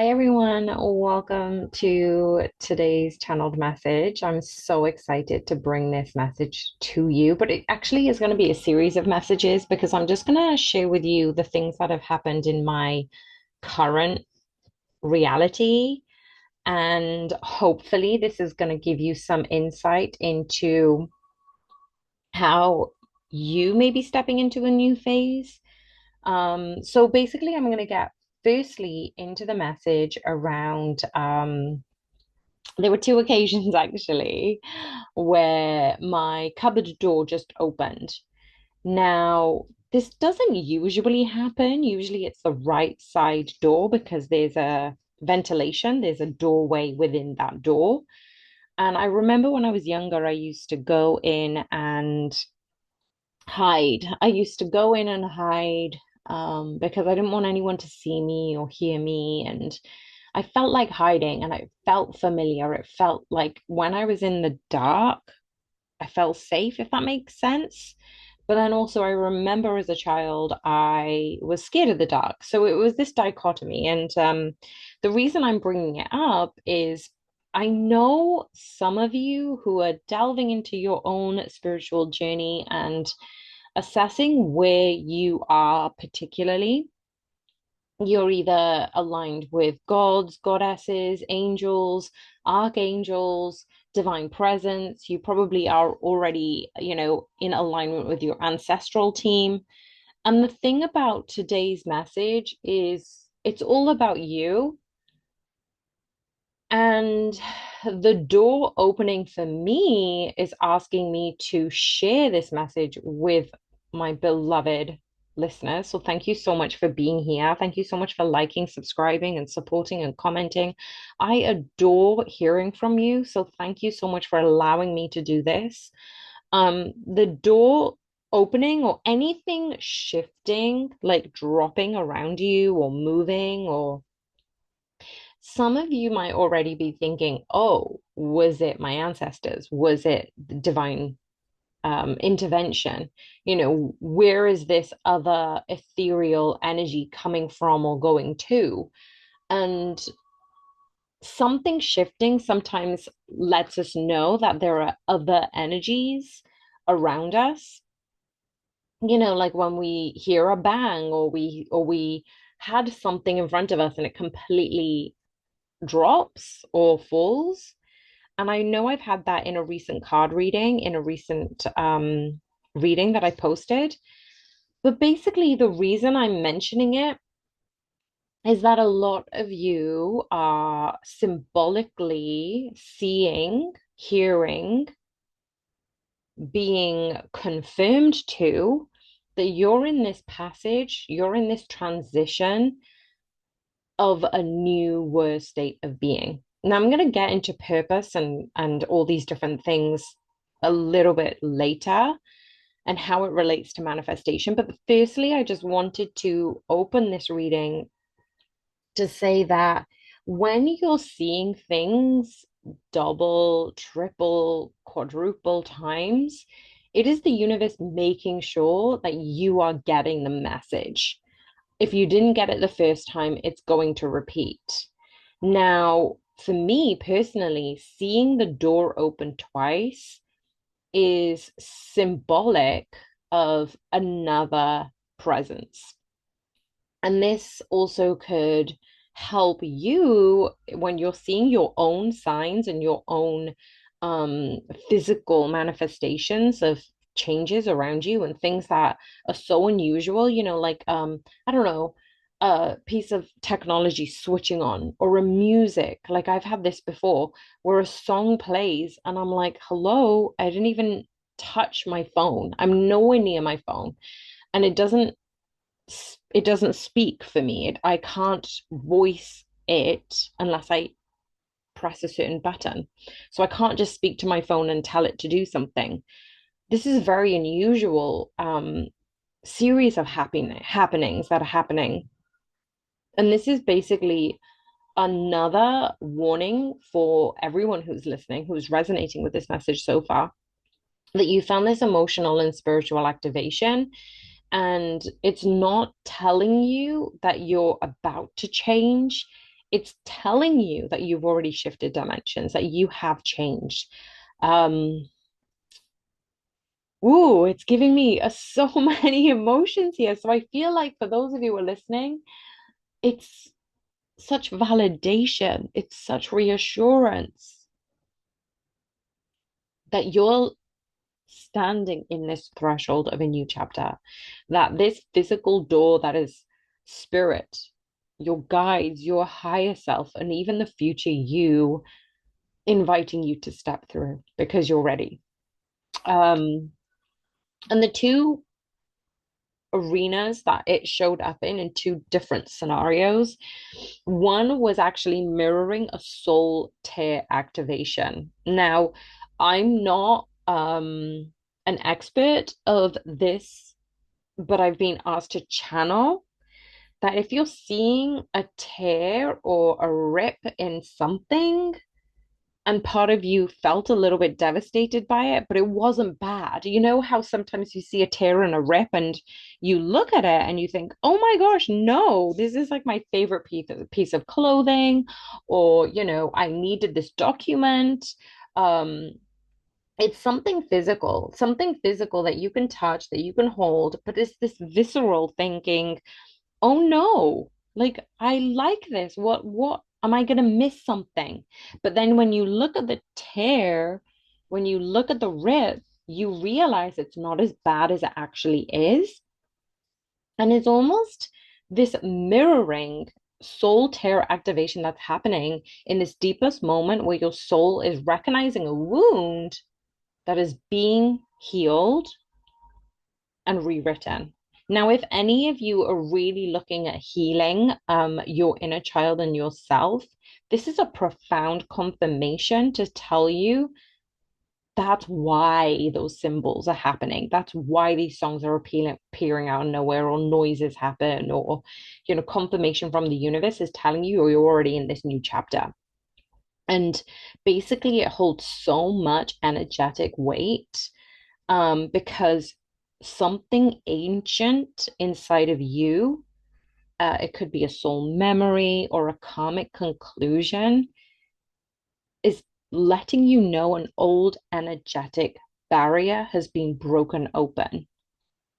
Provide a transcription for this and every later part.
Hi everyone, welcome to today's channeled message. I'm so excited to bring this message to you, but it actually is going to be a series of messages because I'm just going to share with you the things that have happened in my current reality. And hopefully, this is going to give you some insight into how you may be stepping into a new phase. So basically, I'm going to get firstly into the message around there were two occasions actually where my cupboard door just opened. Now, this doesn't usually happen. Usually it's the right side door because there's a ventilation, there's a doorway within that door. And I remember when I was younger, I used to go in and hide. I used to go in and hide because I didn't want anyone to see me or hear me. And I felt like hiding and I felt familiar. It felt like when I was in the dark, I felt safe, if that makes sense. But then also, I remember as a child, I was scared of the dark. So it was this dichotomy. And the reason I'm bringing it up is I know some of you who are delving into your own spiritual journey and assessing where you are particularly. You're either aligned with gods, goddesses, angels, archangels, divine presence. You probably are already, in alignment with your ancestral team. And the thing about today's message is it's all about you. And the door opening for me is asking me to share this message with my beloved listeners. So thank you so much for being here. Thank you so much for liking, subscribing, and supporting and commenting. I adore hearing from you. So thank you so much for allowing me to do this. The door opening or anything shifting, like dropping around you or moving or some of you might already be thinking, oh, was it my ancestors? Was it divine intervention? Where is this other ethereal energy coming from or going to? And something shifting sometimes lets us know that there are other energies around us. Like when we hear a bang or we had something in front of us and it completely drops or falls. And I know I've had that in a recent card reading, in a recent reading that I posted. But basically, the reason I'm mentioning it is that a lot of you are symbolically seeing, hearing, being confirmed to that you're in this passage, you're in this transition of a newer state of being. Now I'm going to get into purpose and all these different things a little bit later and how it relates to manifestation. But firstly, I just wanted to open this reading to say that when you're seeing things double, triple, quadruple times, it is the universe making sure that you are getting the message. If you didn't get it the first time, it's going to repeat. Now, for me personally, seeing the door open twice is symbolic of another presence. And this also could help you when you're seeing your own signs and your own um, physical manifestations of changes around you and things that are so unusual, like I don't know, a piece of technology switching on or a music. Like I've had this before where a song plays and I'm like, hello, I didn't even touch my phone. I'm nowhere near my phone. And it doesn't speak for me. I can't voice it unless I press a certain button. So I can't just speak to my phone and tell it to do something. This is a very unusual series of happenings that are happening. And this is basically another warning for everyone who's listening, who's resonating with this message so far, that you found this emotional and spiritual activation and it's not telling you that you're about to change. it's telling you that you've already shifted dimensions, that you have changed. Um, Ooh, it's giving me so many emotions here. So I feel like for those of you who are listening, it's such validation, it's such reassurance that you're standing in this threshold of a new chapter, that this physical door that is spirit, your guides, your higher self, and even the future you inviting you to step through because you're ready. Um, and the two arenas that it showed up in two different scenarios. One was actually mirroring a soul tear activation. Now, I'm not an expert of this, but I've been asked to channel that if you're seeing a tear or a rip in something, and part of you felt a little bit devastated by it, but it wasn't bad. You know how sometimes you see a tear and a rip and you look at it and you think, oh my gosh, no, this is like my favorite piece of clothing, or, I needed this document. Um, it's something physical that you can touch, that you can hold, but it's this visceral thinking, oh no, like I like this. What am I gonna miss something? But then when you look at the tear, when you look at the rip, you realize it's not as bad as it actually is. And it's almost this mirroring soul tear activation that's happening in this deepest moment where your soul is recognizing a wound that is being healed and rewritten. Now, if any of you are really looking at healing your inner child and yourself, this is a profound confirmation to tell you that's why those symbols are happening. That's why these songs are appearing out of nowhere, or noises happen, or confirmation from the universe is telling you you're already in this new chapter. And basically, it holds so much energetic weight because something ancient inside of you, it could be a soul memory or a karmic conclusion, is letting you know an old energetic barrier has been broken open,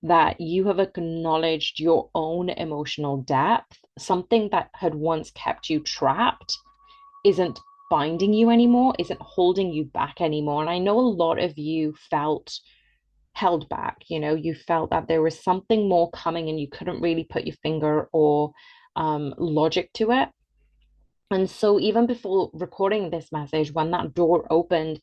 that you have acknowledged your own emotional depth, something that had once kept you trapped isn't binding you anymore, isn't holding you back anymore. And I know a lot of you felt held back. You felt that there was something more coming and you couldn't really put your finger or logic to it. And so, even before recording this message, when that door opened,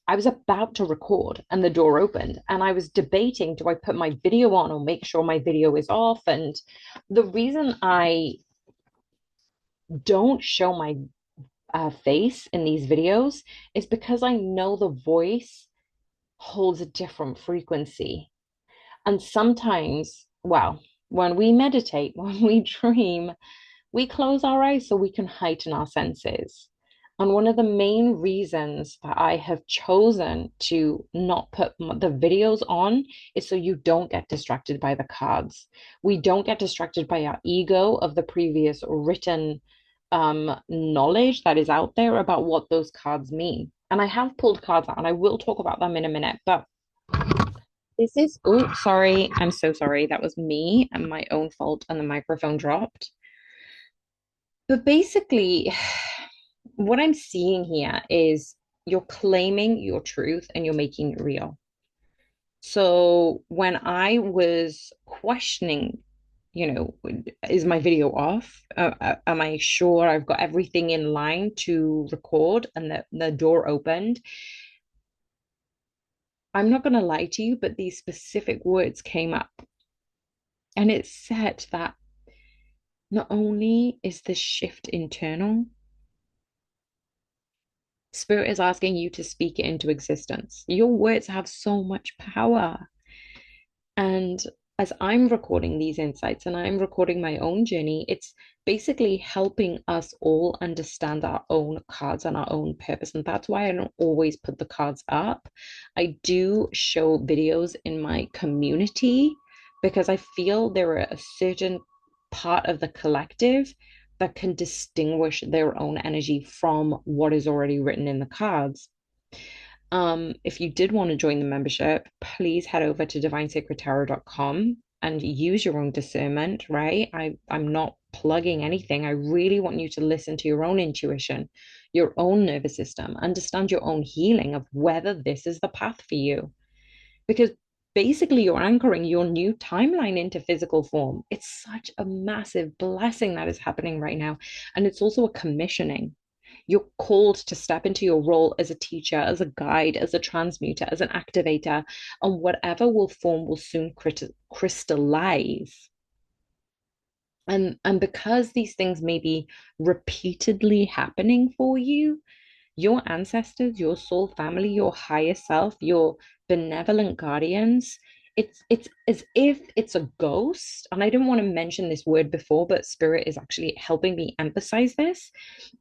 I was about to record and the door opened, and I was debating, do I put my video on or make sure my video is off? And the reason I don't show my face in these videos is because I know the voice holds a different frequency. And sometimes, well, when we meditate, when we dream, we close our eyes so we can heighten our senses. And one of the main reasons that I have chosen to not put the videos on is so you don't get distracted by the cards. We don't get distracted by our ego of the previous written knowledge that is out there about what those cards mean. And I have pulled cards out, and I will talk about them in a minute. But this is, oh, sorry. I'm so sorry. That was me and my own fault, and the microphone dropped. But basically, what I'm seeing here is you're claiming your truth and you're making it real. So when I was questioning, is my video off? Am I sure I've got everything in line to record? And the door opened. I'm not going to lie to you, but these specific words came up. And it said that not only is this shift internal, Spirit is asking you to speak it into existence. Your words have so much power. And as I'm recording these insights and I'm recording my own journey, it's basically helping us all understand our own cards and our own purpose. And that's why I don't always put the cards up. I do show videos in my community because I feel there are a certain part of the collective that can distinguish their own energy from what is already written in the cards. If you did want to join the membership, please head over to divinesacredtarot.com and use your own discernment, right? I'm not plugging anything. I really want you to listen to your own intuition, your own nervous system, understand your own healing of whether this is the path for you. Because basically, you're anchoring your new timeline into physical form. It's such a massive blessing that is happening right now. And it's also a commissioning. You're called to step into your role as a teacher, as a guide, as a transmuter, as an activator, and whatever will form will soon crystallize. And because these things may be repeatedly happening for you, your ancestors, your soul family, your higher self, your benevolent guardians, it's as if it's a ghost. And I didn't want to mention this word before, but spirit is actually helping me emphasize this.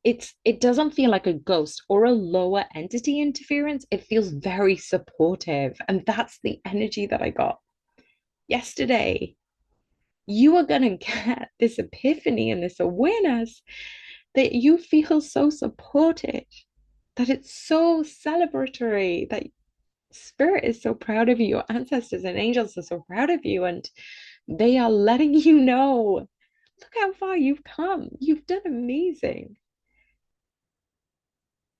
It doesn't feel like a ghost or a lower entity interference. It feels very supportive. And that's the energy that I got yesterday. You are going to get this epiphany and this awareness that you feel so supported, that it's so celebratory, that spirit is so proud of you, your ancestors and angels are so proud of you, and they are letting you know, look how far you've come. You've done amazing.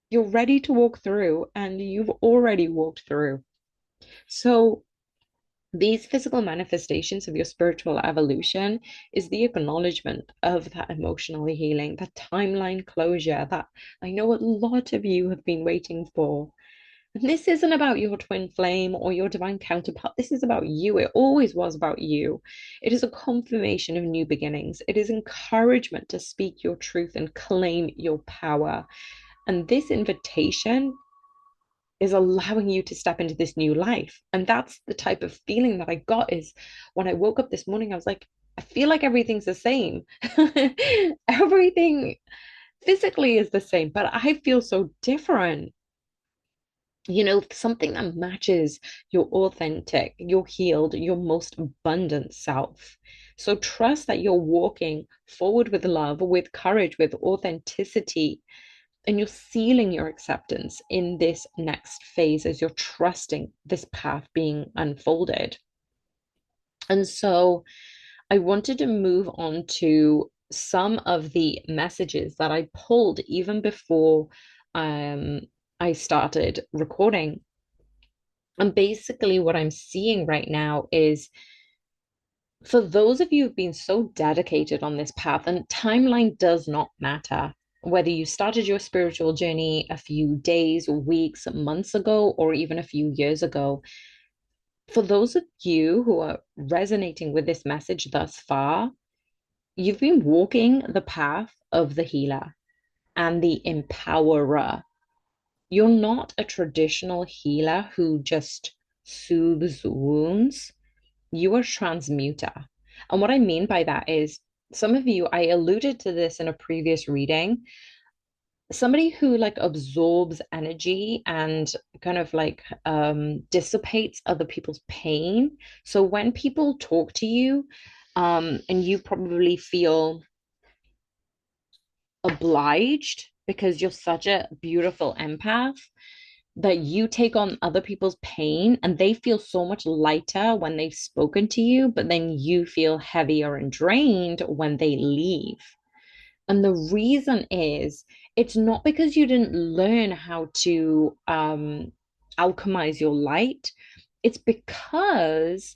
You're ready to walk through, and you've already walked through. So these physical manifestations of your spiritual evolution is the acknowledgement of that emotional healing, that timeline closure that I know a lot of you have been waiting for. And this isn't about your twin flame or your divine counterpart. This is about you. It always was about you. It is a confirmation of new beginnings. It is encouragement to speak your truth and claim your power. And this invitation is allowing you to step into this new life. And that's the type of feeling that I got is when I woke up this morning, I was like, I feel like everything's the same. Everything physically is the same, but I feel so different. Something that matches your authentic, your healed, your most abundant self. So trust that you're walking forward with love, with courage, with authenticity, and you're sealing your acceptance in this next phase as you're trusting this path being unfolded. And so I wanted to move on to some of the messages that I pulled even before um, I started recording. And basically, what I'm seeing right now is for those of you who've been so dedicated on this path, and timeline does not matter, whether you started your spiritual journey a few days, weeks, months ago, or even a few years ago, for those of you who are resonating with this message thus far, you've been walking the path of the healer and the empowerer. You're not a traditional healer who just soothes wounds. You are transmuter. And what I mean by that is some of you, I alluded to this in a previous reading, somebody who like absorbs energy and kind of like dissipates other people's pain. So when people talk to you, and you probably feel obliged because you're such a beautiful empath that you take on other people's pain and they feel so much lighter when they've spoken to you, but then you feel heavier and drained when they leave. And the reason is it's not because you didn't learn how to alchemize your light, it's because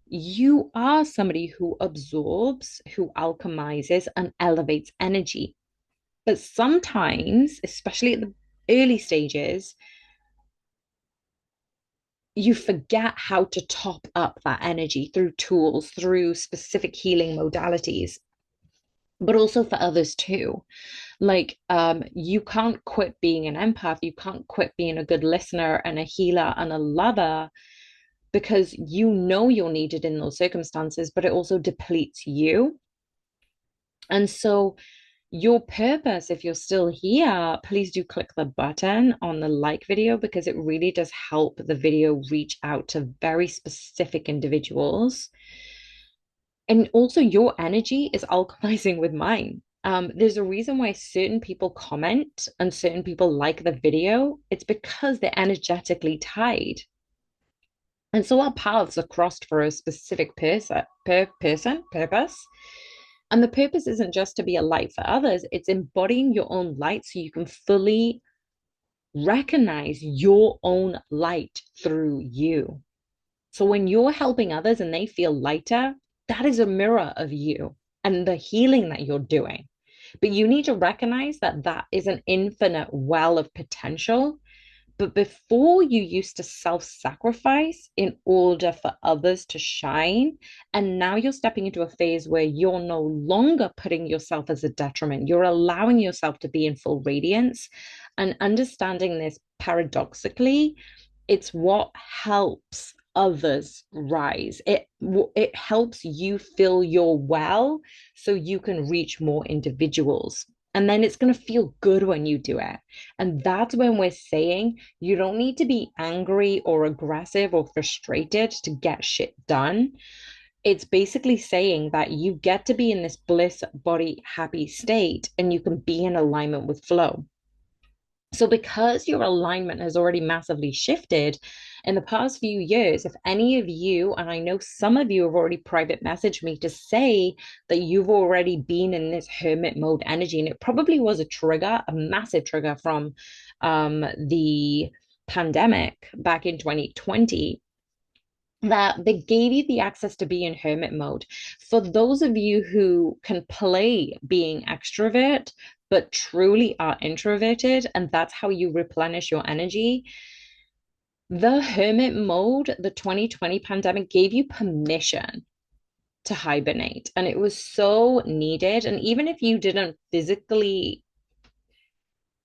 you are somebody who absorbs, who alchemizes, and elevates energy. But sometimes, especially at the early stages, you forget how to top up that energy through tools, through specific healing modalities, but also for others too. Like, you can't quit being an empath, you can't quit being a good listener and a healer and a lover because you know you're needed in those circumstances, but it also depletes you. And so your purpose, if you're still here, please do click the button on the like video because it really does help the video reach out to very specific individuals. And also, your energy is alchemizing with mine. There's a reason why certain people comment and certain people like the video. It's because they're energetically tied. And so our paths are crossed for a specific purpose. And the purpose isn't just to be a light for others, it's embodying your own light so you can fully recognize your own light through you. So when you're helping others and they feel lighter, that is a mirror of you and the healing that you're doing. But you need to recognize that that is an infinite well of potential. But before you used to self sacrifice in order for others to shine. And now you're stepping into a phase where you're no longer putting yourself as a detriment. You're allowing yourself to be in full radiance and understanding this paradoxically. It's what helps others rise. It helps you fill your well so you can reach more individuals. And then it's going to feel good when you do it. And that's when we're saying you don't need to be angry or aggressive or frustrated to get shit done. It's basically saying that you get to be in this bliss, body, happy state and you can be in alignment with flow. So, because your alignment has already massively shifted in the past few years, if any of you, and I know some of you have already private messaged me to say that you've already been in this hermit mode energy, and it probably was a trigger, a massive trigger from the pandemic back in 2020, that they gave you the access to be in hermit mode. For those of you who can play being extrovert, but truly are introverted, and that's how you replenish your energy, the hermit mode, the 2020 pandemic gave you permission to hibernate. And it was so needed. And even if you didn't physically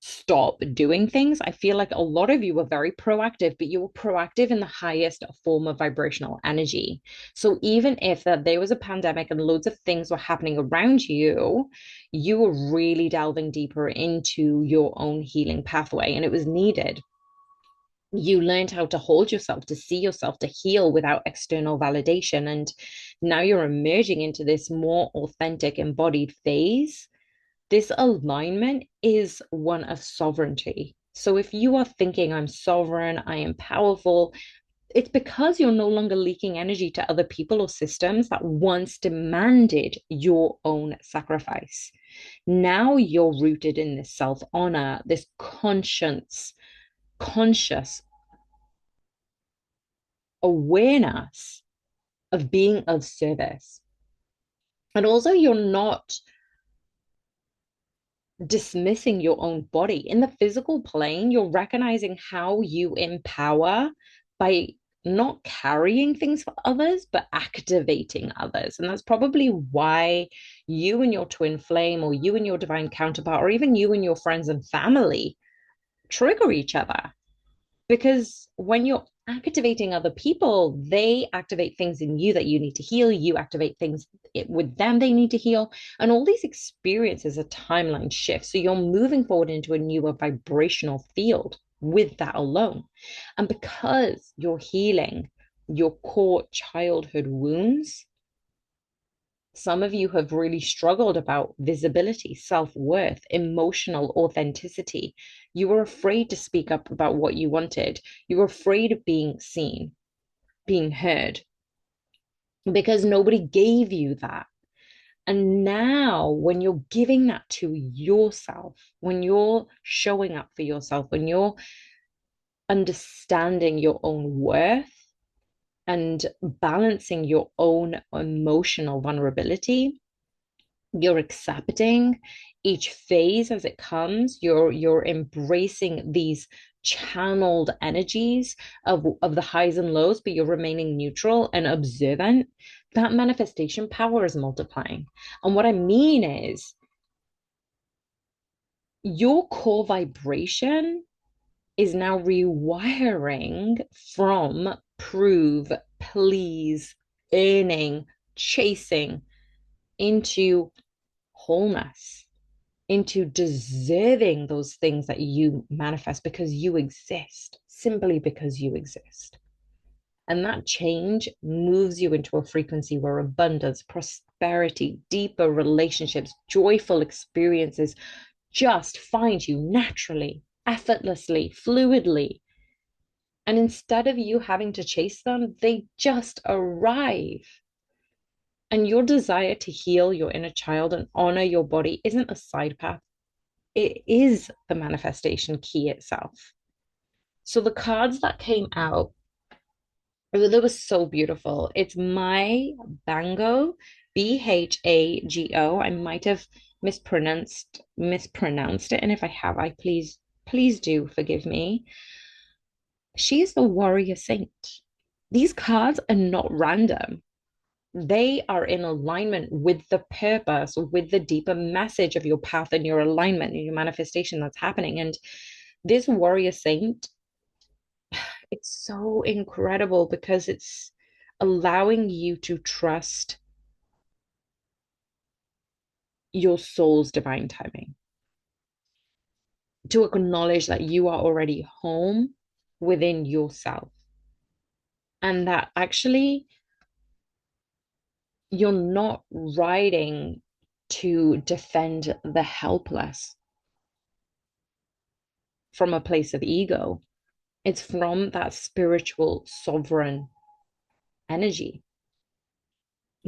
stop doing things. I feel like a lot of you were very proactive, but you were proactive in the highest form of vibrational energy. So even if there was a pandemic and loads of things were happening around you, you were really delving deeper into your own healing pathway, and it was needed. You learned how to hold yourself, to see yourself, to heal without external validation. And now you're emerging into this more authentic, embodied phase. This alignment is one of sovereignty. So if you are thinking, I'm sovereign, I am powerful, it's because you're no longer leaking energy to other people or systems that once demanded your own sacrifice. Now you're rooted in this self honor, this conscious awareness of being of service. And also, you're not dismissing your own body. In the physical plane, you're recognizing how you empower by not carrying things for others, but activating others. And that's probably why you and your twin flame, or you and your divine counterpart, or even you and your friends and family trigger each other. Because when you're activating other people, they activate things in you that you need to heal. You activate things with them they need to heal. And all these experiences are timeline shifts. So you're moving forward into a newer vibrational field with that alone. And because you're healing your core childhood wounds, some of you have really struggled about visibility, self-worth, emotional authenticity. You were afraid to speak up about what you wanted. You were afraid of being seen, being heard, because nobody gave you that. And now, when you're giving that to yourself, when you're showing up for yourself, when you're understanding your own worth and balancing your own emotional vulnerability, you're accepting each phase as it comes. You're embracing these channeled energies of the highs and lows, but you're remaining neutral and observant. That manifestation power is multiplying. And what I mean is your core vibration is now rewiring from prove, please, earning, chasing into wholeness, into deserving those things that you manifest because you exist, simply because you exist. And that change moves you into a frequency where abundance, prosperity, deeper relationships, joyful experiences just find you naturally, effortlessly, fluidly. And instead of you having to chase them, they just arrive. And your desire to heal your inner child and honor your body isn't a side path, it is the manifestation key itself. So the cards that came out, it was so beautiful. It's my Bango, Bhago. I might have mispronounced it, and if I have, I please do forgive me. She is the warrior saint. These cards are not random. They are in alignment with the purpose, with the deeper message of your path and your alignment and your manifestation that's happening. And this warrior saint, it's so incredible because it's allowing you to trust your soul's divine timing, to acknowledge that you are already home within yourself, and that actually you're not riding to defend the helpless from a place of ego. It's from that spiritual sovereign energy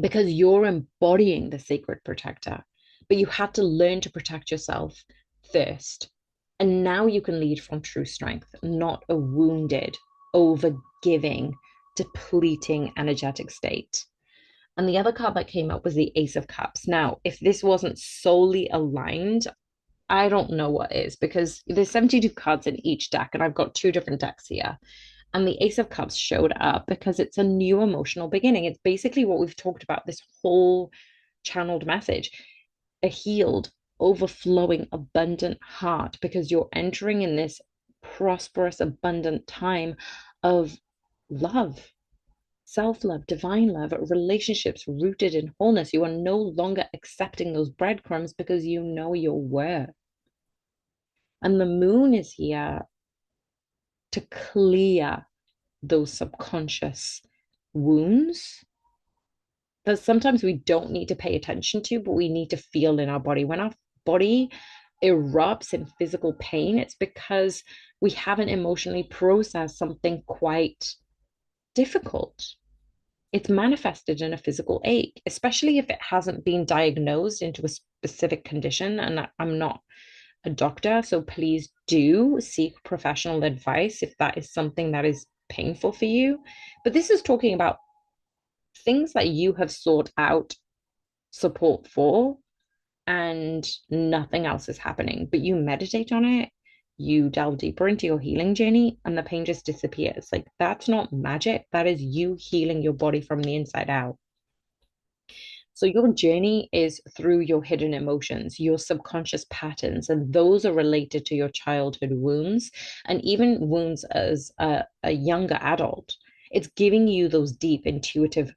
because you're embodying the sacred protector, but you had to learn to protect yourself first. And now you can lead from true strength, not a wounded, over giving, depleting energetic state. And the other card that came up was the Ace of Cups. Now, if this wasn't solely aligned, I don't know what is because there's 72 cards in each deck, and I've got two different decks here. And the Ace of Cups showed up because it's a new emotional beginning. It's basically what we've talked about this whole channeled message, a healed, overflowing, abundant heart, because you're entering in this prosperous, abundant time of love, self love, divine love, relationships rooted in wholeness. You are no longer accepting those breadcrumbs because you know your worth. And the moon is here to clear those subconscious wounds that sometimes we don't need to pay attention to, but we need to feel in our body. When our body erupts in physical pain, it's because we haven't emotionally processed something quite difficult. It's manifested in a physical ache, especially if it hasn't been diagnosed into a specific condition. And I'm not a doctor, so please do seek professional advice if that is something that is painful for you. But this is talking about things that you have sought out support for and nothing else is happening, but you meditate on it, you delve deeper into your healing journey, and the pain just disappears. Like, that's not magic. That is you healing your body from the inside out. So, your journey is through your hidden emotions, your subconscious patterns, and those are related to your childhood wounds and even wounds as a younger adult. It's giving you those deep intuitive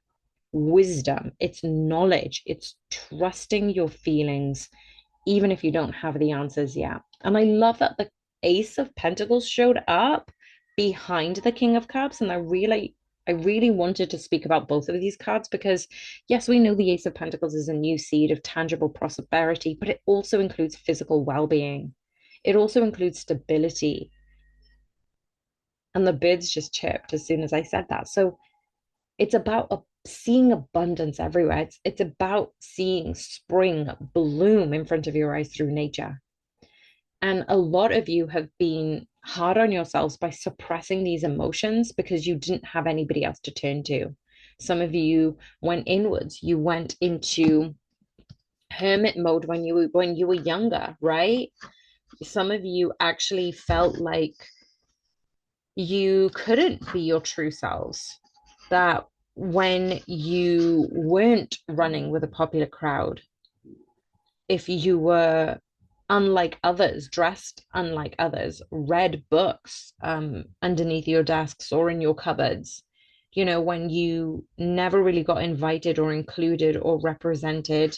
wisdom, it's knowledge, it's trusting your feelings, even if you don't have the answers yet. And I love that the Ace of Pentacles showed up behind the King of Cups. And I really wanted to speak about both of these cards because, yes, we know the Ace of Pentacles is a new seed of tangible prosperity, but it also includes physical well being, it also includes stability. And the birds just chirped as soon as I said that. So it's about seeing abundance everywhere. It's about seeing spring bloom in front of your eyes through nature. And a lot of you have been hard on yourselves by suppressing these emotions because you didn't have anybody else to turn to. Some of you went inwards. You went into hermit mode when you were younger, right? Some of you actually felt like you couldn't be your true selves. That when you weren't running with a popular crowd, if you were unlike others, dressed unlike others, read books underneath your desks or in your cupboards, when you never really got invited or included or represented,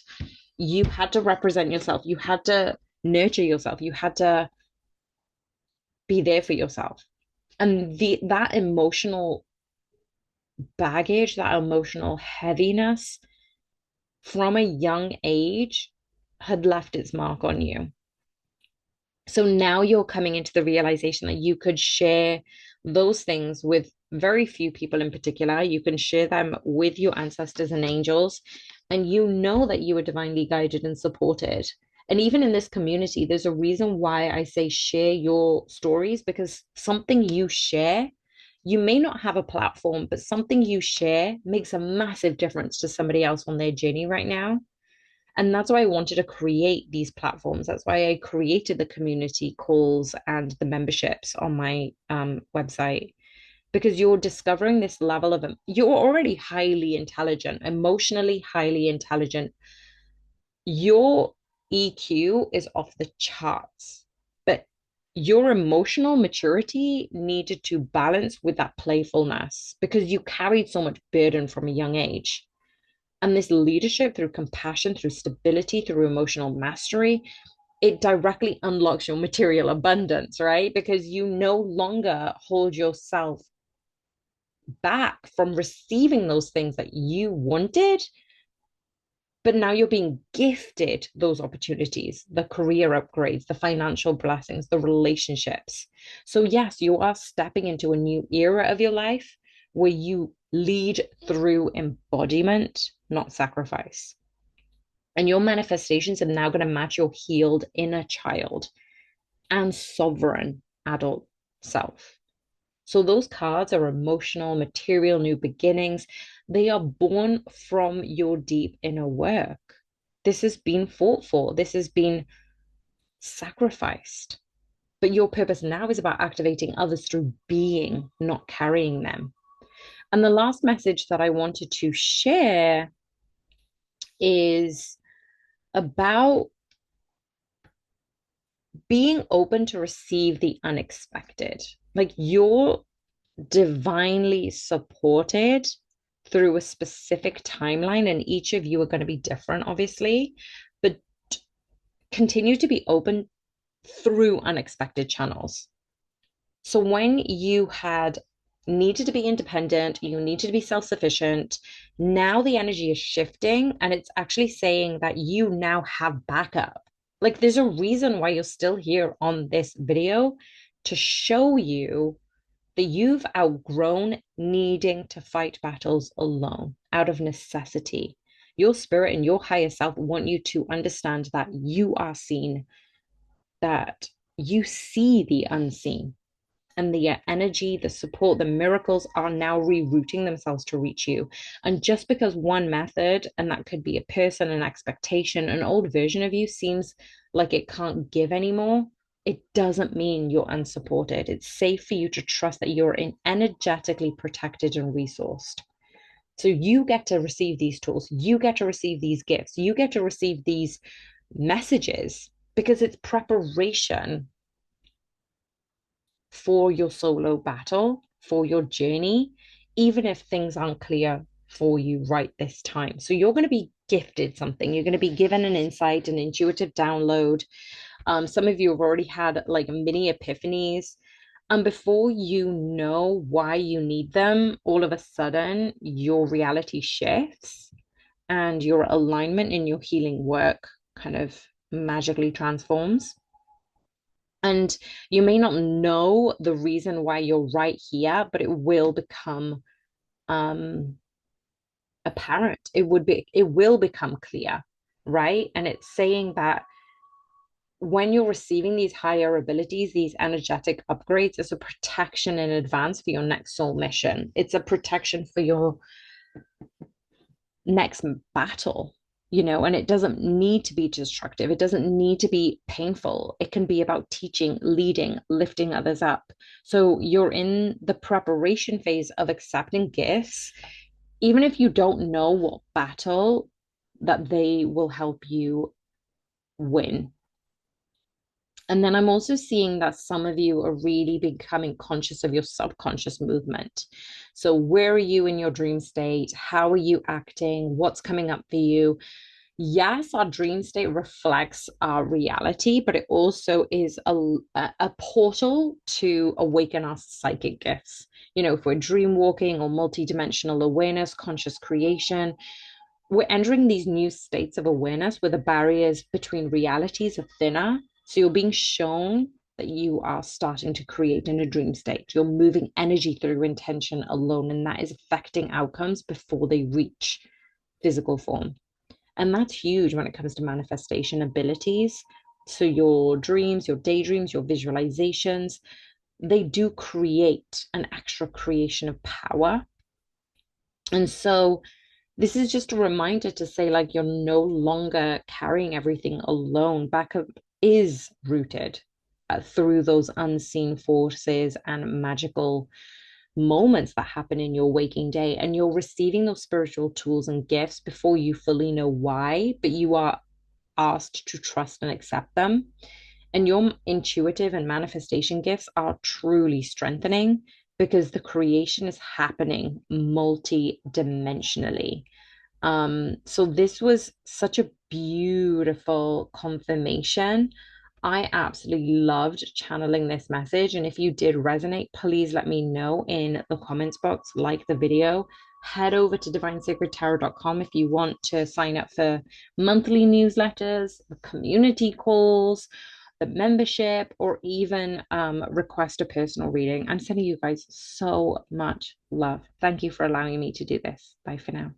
you had to represent yourself. You had to nurture yourself. You had to be there for yourself. And that emotional baggage, that emotional heaviness from a young age had left its mark on you. So now you're coming into the realization that you could share those things with very few people in particular. You can share them with your ancestors and angels, and you know that you are divinely guided and supported. And even in this community, there's a reason why I say share your stories, because something you share, you may not have a platform, but something you share makes a massive difference to somebody else on their journey right now. And that's why I wanted to create these platforms. That's why I created the community calls and the memberships on my website, because you're discovering this level of, you're already highly intelligent, emotionally highly intelligent. Your EQ is off the charts, but your emotional maturity needed to balance with that playfulness because you carried so much burden from a young age. And this leadership through compassion, through stability, through emotional mastery, it directly unlocks your material abundance, right? Because you no longer hold yourself back from receiving those things that you wanted, but now you're being gifted those opportunities, the career upgrades, the financial blessings, the relationships. So, yes, you are stepping into a new era of your life where you lead through embodiment, not sacrifice. And your manifestations are now going to match your healed inner child and sovereign adult self. So those cards are emotional, material, new beginnings. They are born from your deep inner work. This has been fought for, this has been sacrificed. But your purpose now is about activating others through being, not carrying them. And the last message that I wanted to share is about being open to receive the unexpected. Like you're divinely supported through a specific timeline, and each of you are going to be different, obviously, but continue to be open through unexpected channels. So when you had needed to be independent, you needed to be self-sufficient, now the energy is shifting and it's actually saying that you now have backup. Like there's a reason why you're still here on this video, to show you that you've outgrown needing to fight battles alone out of necessity. Your spirit and your higher self want you to understand that you are seen, that you see the unseen, and the energy, the support, the miracles are now rerouting themselves to reach you. And just because one method, and that could be a person, an expectation, an old version of you, seems like it can't give anymore, it doesn't mean you're unsupported. It's safe for you to trust that you're energetically protected and resourced. So you get to receive these tools, you get to receive these gifts, you get to receive these messages because it's preparation for your solo battle, for your journey, even if things aren't clear for you right this time. So you're going to be gifted something. You're going to be given an insight, an intuitive download. Some of you have already had like mini epiphanies. And before you know why you need them, all of a sudden your reality shifts and your alignment in your healing work kind of magically transforms. And you may not know the reason why you're right here, but it will become um, apparent. It will become clear, right? And it's saying that when you're receiving these higher abilities, these energetic upgrades, it's a protection in advance for your next soul mission. It's a protection for your next battle, and it doesn't need to be destructive. It doesn't need to be painful. It can be about teaching, leading, lifting others up. So you're in the preparation phase of accepting gifts, even if you don't know what battle that they will help you win. And then I'm also seeing that some of you are really becoming conscious of your subconscious movement. So, where are you in your dream state? How are you acting? What's coming up for you? Yes, our dream state reflects our reality, but it also is a portal to awaken our psychic gifts. You know, if we're dream walking or multidimensional awareness, conscious creation, we're entering these new states of awareness where the barriers between realities are thinner. So you're being shown that you are starting to create in a dream state. You're moving energy through intention alone, and that is affecting outcomes before they reach physical form. And that's huge when it comes to manifestation abilities. So your dreams, your daydreams, your visualizations, they do create an extra creation of power. And so this is just a reminder to say, like, you're no longer carrying everything alone. Backup is rooted through those unseen forces and magical moments that happen in your waking day. And you're receiving those spiritual tools and gifts before you fully know why, but you are asked to trust and accept them. And your intuitive and manifestation gifts are truly strengthening because the creation is happening multi-dimensionally. So this was such a beautiful confirmation. I absolutely loved channeling this message. And if you did resonate, please let me know in the comments box, like the video. Head over to divinesacredtarot.com if you want to sign up for monthly newsletters, community calls, the membership, or even request a personal reading. I'm sending you guys so much love. Thank you for allowing me to do this. Bye for now.